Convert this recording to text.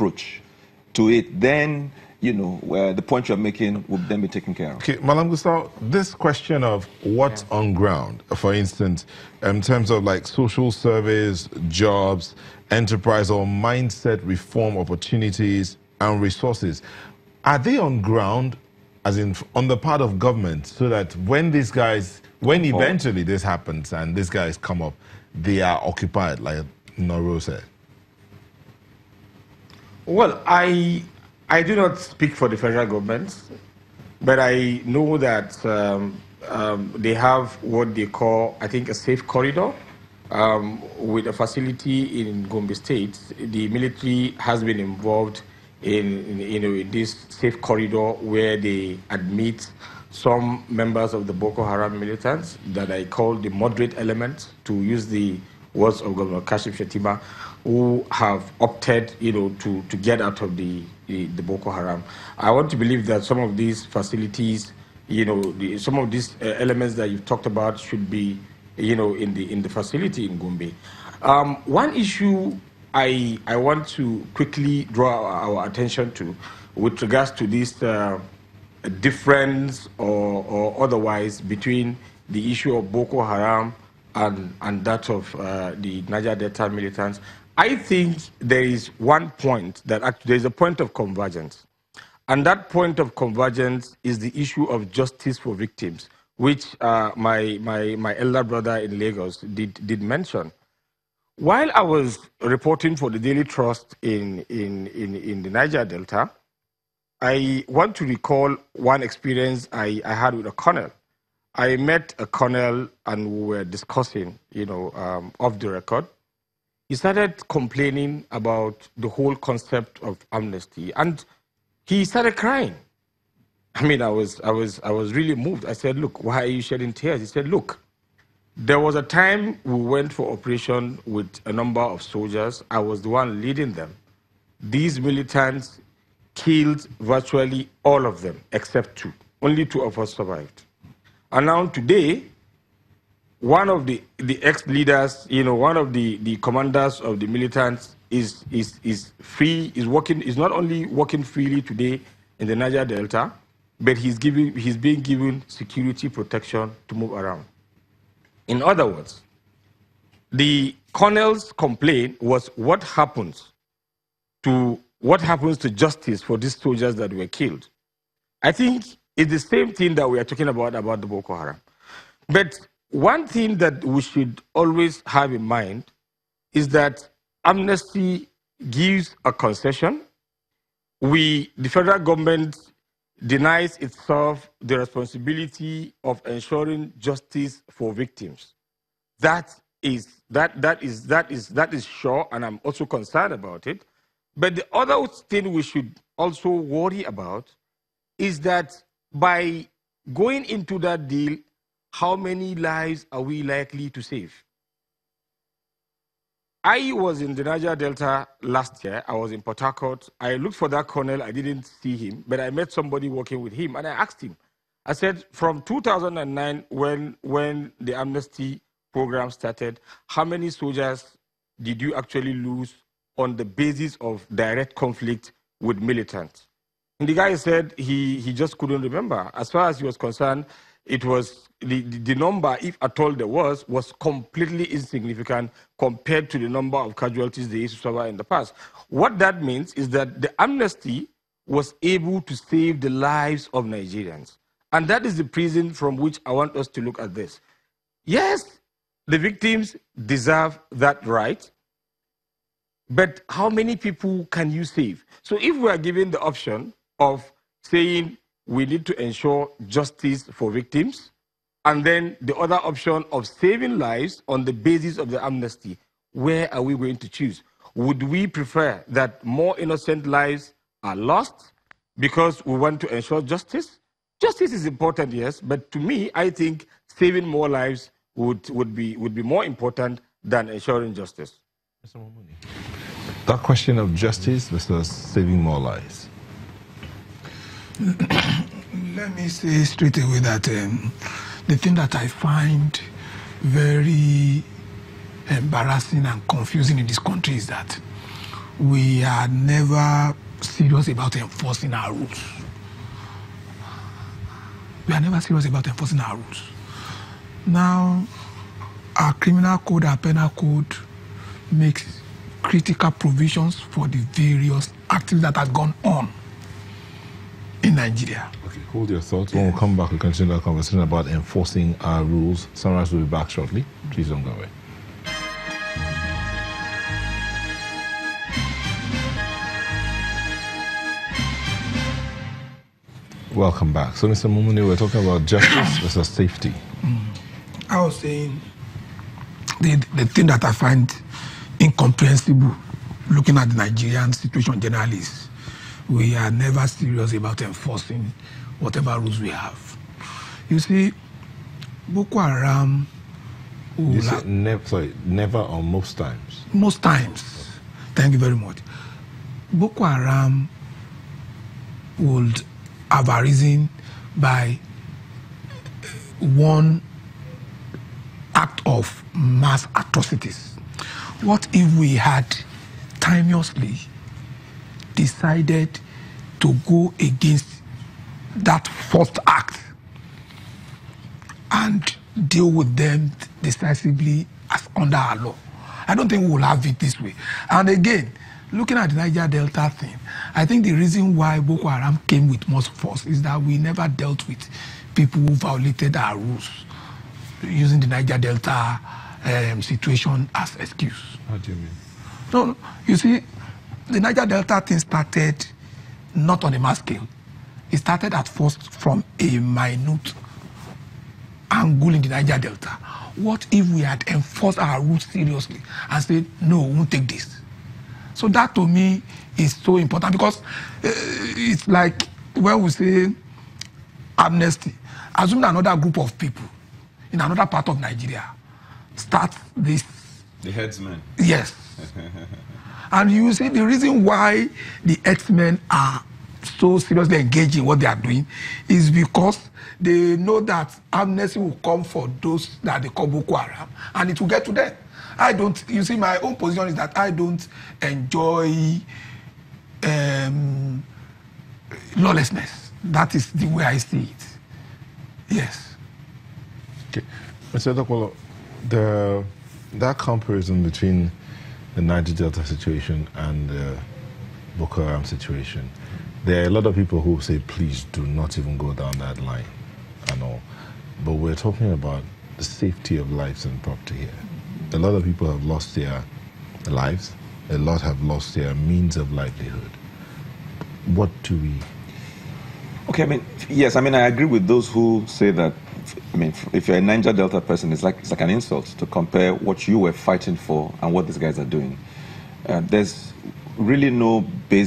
approach to it, then, you know, where the point you're making would then be taken care of. Okay, Malam Gustavo, this question of what's on ground, for instance, in terms of like social service, jobs, enterprise or mindset reform opportunities and resources, are they on ground, as in on the part of government, so that when these guys, when eventually this happens and these guys come up, they are occupied, like Noro said? Well, I do not speak for the federal government, but I know that they have what they call, I think, a safe corridor with a facility in Gombe State. The military has been involved in this safe corridor where they admit some members of the Boko Haram militants that I call the moderate element, to use the words of Governor Kashim Shettima, who have opted, to get out of the Boko Haram. I want to believe that some of these facilities, some of these elements that you've talked about should be, in the facility in Gombe. One issue I want to quickly draw our attention to, with regards to this difference or otherwise between the issue of Boko Haram and that of the Niger Delta militants, I think there is one point that actually there is a point of convergence. And that point of convergence is the issue of justice for victims, which my elder brother in Lagos did mention. While I was reporting for the Daily Trust in the Niger Delta, I want to recall one experience I had with a colonel. I met a colonel and we were discussing, off the record. He started complaining about the whole concept of amnesty, and he started crying. I mean, I was really moved. I said, "Look, why are you shedding tears?" He said, "Look, there was a time we went for operation with a number of soldiers. I was the one leading them. These militants killed virtually all of them except 2. Only 2 of us survived. And now today, one of the ex-leaders, one of the commanders of the militants is free, is not only working freely today in the Niger Delta, but he's being given security protection to move around." In other words, the colonel's complaint was what happens to justice for these soldiers that were killed. I think it's the same thing that we are talking about the Boko Haram. But one thing that we should always have in mind is that amnesty gives a concession. The federal government denies itself the responsibility of ensuring justice for victims. That is sure, and I'm also concerned about it. But the other thing we should also worry about is that by going into that deal, how many lives are we likely to save? I was in the Niger Delta last year. I was in Port Harcourt. I looked for that colonel. I didn't see him, but I met somebody working with him, and I asked him. I said, from 2009, when the amnesty program started, how many soldiers did you actually lose on the basis of direct conflict with militants? And the guy said he just couldn't remember. As far as he was concerned, it was the number, if at all there was completely insignificant compared to the number of casualties they used to suffer in the past. What that means is that the amnesty was able to save the lives of Nigerians. And that is the prism from which I want us to look at this. Yes, the victims deserve that right, but how many people can you save? So if we are given the option of saying we need to ensure justice for victims, and then the other option of saving lives on the basis of the amnesty, where are we going to choose? Would we prefer that more innocent lives are lost because we want to ensure justice? Justice is important, yes, but to me, I think saving more lives would be more important than ensuring justice. That question of justice versus saving more lives. Let me say straight away that the thing that I find very embarrassing and confusing in this country is that we are never serious about enforcing our rules. We are never serious about enforcing our rules. Now, our criminal code, our penal code makes critical provisions for the various activities that have gone on in Nigeria. Okay, hold your thoughts. When we come back, we'll continue our conversation about enforcing our rules. Sunrise will be back shortly. Please don't go away. Welcome back. So, Mr. Mumuni, we're talking about justice versus safety. I was saying the thing that I find incomprehensible looking at the Nigerian situation generally is we are never serious about enforcing whatever rules we have. You see, Boko Haram You say never or most times? Most times. Thank you very much. Boko Haram would have arisen by one act of mass atrocities. What if we had timelessly decided to go against that first act and deal with them decisively as under our law? I don't think we will have it this way. And again, looking at the Niger Delta thing, I think the reason why Boko Haram came with most force is that we never dealt with people who violated our rules, using the Niger Delta situation as excuse. How do you mean? No, you see, the Niger Delta thing started not on a mass scale. It started at first from a minute angle in the Niger Delta. What if we had enforced our rules seriously and said, no, we won't take this? So that to me is so important, because it's like when we say amnesty, assume another group of people in another part of Nigeria start this. The headsmen. Yes. And you see the reason why the headsmen are so seriously engaged in what they are doing is because they know that amnesty will come for those that they call Boko Haram, and it will get to them. I don't, you see, my own position is that I don't enjoy lawlessness. That is the way I see it. Yes. Okay. Mr. Dokolo, that comparison between the Niger Delta situation and the Boko Haram situation, there are a lot of people who say, please do not even go down that line and all. But we're talking about the safety of lives and property here. A lot of people have lost their lives. A lot have lost their means of livelihood. What do we... Okay, I mean, yes, I mean, I agree with those who say that, I mean, if you're a Niger Delta person, it's like an insult to compare what you were fighting for and what these guys are doing. There's really no basis